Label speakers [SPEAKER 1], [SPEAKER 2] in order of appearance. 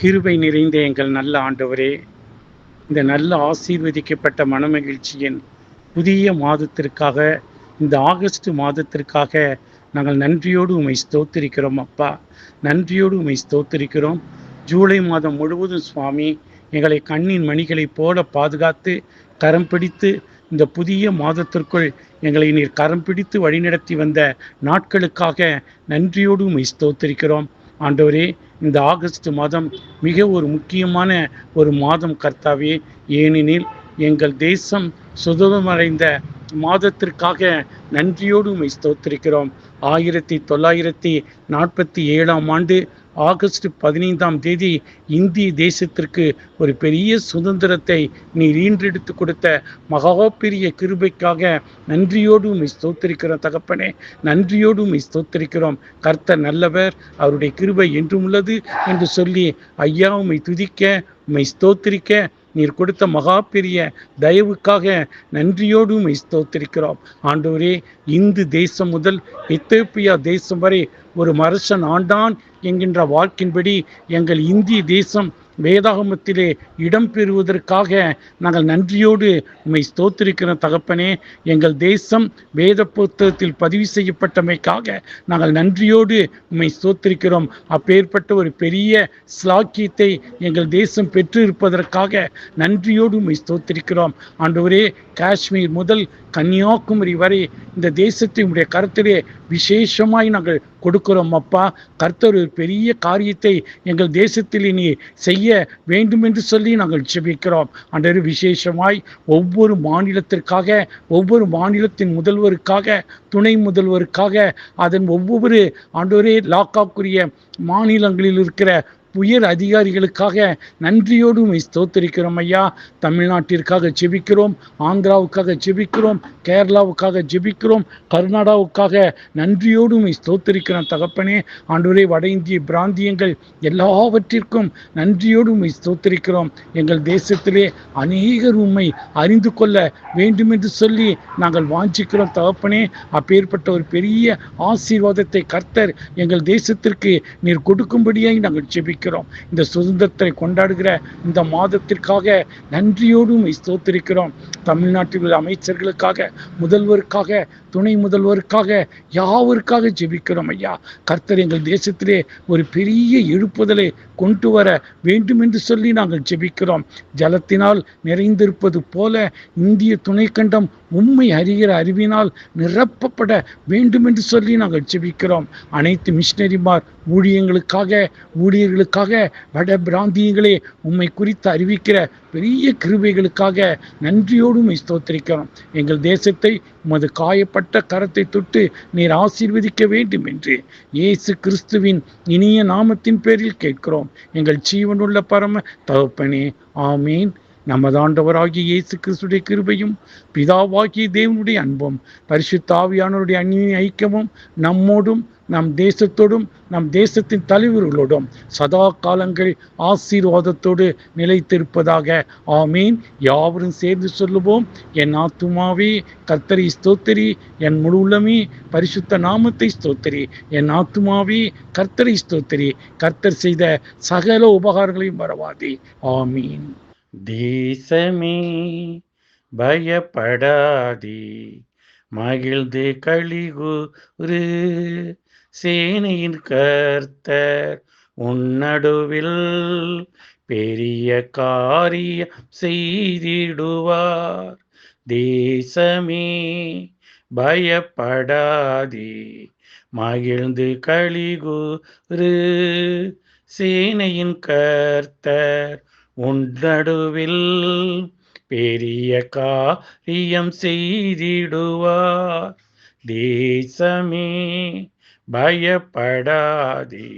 [SPEAKER 1] கிருபை நிறைந்த எங்கள் நல்ல ஆண்டவரே, இந்த நல்ல ஆசீர்வதிக்கப்பட்ட மனமகிழ்ச்சியின் புதிய மாதத்திற்காக, இந்த ஆகஸ்ட் மாதத்திற்காக நாங்கள் நன்றியோடு உம்மை ஸ்தோத்திரிக்கிறோம் அப்பா. நன்றியோடு உம்மை ஸ்தோத்திரிக்கிறோம். ஜூலை மாதம் முழுவதும் சுவாமி எங்களை கண்ணின் மணிகளைப் போல பாதுகாத்து கரம் பிடித்து இந்த புதிய மாதத்திற்குள் எங்களை நீர் கரம் பிடித்து வழிநடத்தி வந்த நாட்களுக்காக நன்றியோடு உம்மை ஸ்தோத்திரிக்கிறோம் ஆண்டவரே. இந்த ஆகஸ்ட் மாதம் மிக ஒரு முக்கியமான ஒரு மாதம் கர்த்தாவே. ஏனெனில் எங்கள் தேசம் சுதந்திரமடைந்த மாதத்திற்காக நன்றியோடு உம்மை ஸ்தோத்திரிக்கிறோம். 1947 ஆண்டு ஆகஸ்ட் 15 இந்திய தேசத்திற்கு ஒரு பெரிய சுதந்திரத்தை நீர் ஈன்றெடுத்து கொடுத்த மகா பெரிய கிருபைக்காக நன்றியோடு உம்மை ஸ்தோத்திரிக்கிறோம் தகப்பனே. நன்றியோடு உம்மை ஸ்தோத்திரிக்கிறோம். கர்த்தர் நல்லவர், அவருடைய கிருபை என்றும் உள்ளது என்று சொல்லி ஐயா உம்மை துதிக்க, உம்மை ஸ்தோத்திரிக்க, நீர் கொடுத்த மகா பெரிய தயவுக்காக நன்றியோடு உம்மை ஸ்தோத்திரிக்கிறோம் ஆண்டவரே. இந்து தேசம் முதல் எத்தியோப்பியா தேசம் வரை ஒரு அரசன் ஆண்டான் என்கின்ற வாக்கின்படி எங்கள் இந்திய தேசம் வேதாகமத்திலே இடம் பெறுவதற்காக நாங்கள் நன்றியோடு உம்மை ஸ்தோத்திரிக்கிறோம் தகப்பனே. எங்கள் தேசம் வேத புத்தகத்தில் பதிவு செய்யப்பட்டமைக்காக நாங்கள் நன்றியோடு உம்மை ஸ்தோத்திரிக்கிறோம். அப்பேற்பட்ட ஒரு பெரிய ஸ்லாக்கியத்தை எங்கள் தேசம் பெற்று இருப்பதற்காக நன்றியோடு உம்மை ஸ்தோத்திரிக்கிறோம் ஆண்டவரே. காஷ்மீர் முதல் கன்னியாகுமரி வரை இந்த தேசத்தை உடைய கருத்திலே விசேஷமாய் நாங்கள் கொடுக்கிறோம் அப்பா. கர்த்தர் ஒரு பெரிய காரியத்தை எங்கள் தேசத்தில் நீ செய்ய வேண்டும் என்று சொல்லி நாங்கள் ஜெபிக்கிறோம் ஆண்டவரே. விசேஷமாய் ஒவ்வொரு மாநிலத்திற்காக, ஒவ்வொரு மாநிலத்தின் முதல்வருக்காக, துணை முதல்வருக்காக, அதன் ஒவ்வொரு ஆண்டவரே லாக்காக்குரிய மாநிலங்களில் இருக்கிற உயர் அதிகாரிகளுக்காக நன்றியோடு உம்மை ஸ்தோத்திரிக்கிறோம் ஐயா. தமிழ்நாட்டிற்காக ஜெபிக்கிறோம், ஆந்திராவுக்காக ஜெபிக்கிறோம், கேரளாவுக்காக ஜெபிக்கிறோம், கர்நாடகாவுக்காக நன்றியோடு உம்மை ஸ்தோத்திரிக்கிறோம் தகப்பனே. ஆண்டவரே, வட இந்திய பிராந்தியங்கள் எல்லாவற்றிற்கும் நன்றியோடு உம்மை ஸ்தோத்திரிக்கிறோம். எங்கள் தேசத்திலே அநேகர் உம்மை அறிந்து கொள்ள வேண்டும் என்று சொல்லி நாங்கள் வாஞ்சிக்கிறோம் தகப்பனே. அப்பேற்பட்ட ஒரு பெரிய ஆசீர்வாதத்தை கர்த்தர் எங்கள் தேசத்திற்கு நீர் கொடுக்கும்படியாய் நாங்கள் ஜெபிக்கிறோம். இந்த சுதந்திரத்தை கொண்டாடுகிற இந்த மாதத்திற்காக நன்றியோடு உம்மை ஸ்தோத்திரிக்கிறோம். தமிழ்நாட்டில் உள்ள அமைச்சர்களுக்காக, முதல்வருக்காக, துணை முதல்வருக்காக, யாவருக்காக ஜெபிக்கிறோம் ஐயா. கர்த்தர் எங்கள் தேசத்திலே ஒரு பெரிய எழுப்புதலை கொண்டு வர வேண்டும் என்று சொல்லி நாங்கள் ஜெபிக்கிறோம். ஜலத்தினால் நிறைந்திருப்பது போல இந்திய துணைக்கண்டம் உம்மை அறிகிற அறிவினால் நிரப்பப்பட வேண்டும் என்று சொல்லி நாங்கள் ஜெபிக்கிறோம். அனைத்து மிஷினரிமார் ஊழியர்களுக்காக வட பிராந்தியங்களே உம்மை குறித்து அறிவிக்கிற பெரிய கிருபைகளுக்காக நன்றியோடு உம்மை ஸ்தோத்திரிக்கிறோம். எங்கள் தேசத்தை உமது காயப்பட்ட கரத்தை தொட்டு நீர் ஆசீர்வதிக்க வேண்டும் என்று இயேசு கிறிஸ்துவின் இனிய நாமத்தின் பேரில் கேட்கிறோம் எங்கள் ஜீவனுள்ள பரம தகப்பனே. ஆமீன். நமது ஆண்டவராகிய இயேசு கிறிஸ்துடைய கிருபையும் பிதாவாகிய தேவனுடைய அன்பும் பரிசுத்த ஆவியானவருடைய அந்நிய ஐக்கியமும் நம்மோடும் நம் தேசத்தோடும் நம் தேசத்தின் தலைவர்களோடும் சதா காலங்கள் ஆசீர்வாதத்தோடு நிலைத்திருப்பதாக. ஆமீன். யாவரும் சேர்ந்து சொல்லுவோம். என் ஆத்துமாவே கர்த்தரை ஸ்தோத்திரி, என் முழு உள்ளமே பரிசுத்த நாமத்தை ஸ்தோத்திரி. என் ஆத்துமாவே கர்த்தரை ஸ்தோத்திரி, கர்த்தர் செய்த சகல உபகாரங்களையும் மறவாதே. ஆமீன். தேசமே பயப்படாதே, மகிழ்ந்து களிகூரு, சேனையின் கர்த்தர் உன்னடுவில் பெரிய காரியம் செய்திடுவார். தேசமே பயப்படாதே, மகிழ்ந்து களிகூரு, சேனையின் கர்த்தர் உன்னடுவில் பெரிய காரியம் செய்திடுவார். தேசமே பயப்படாதே.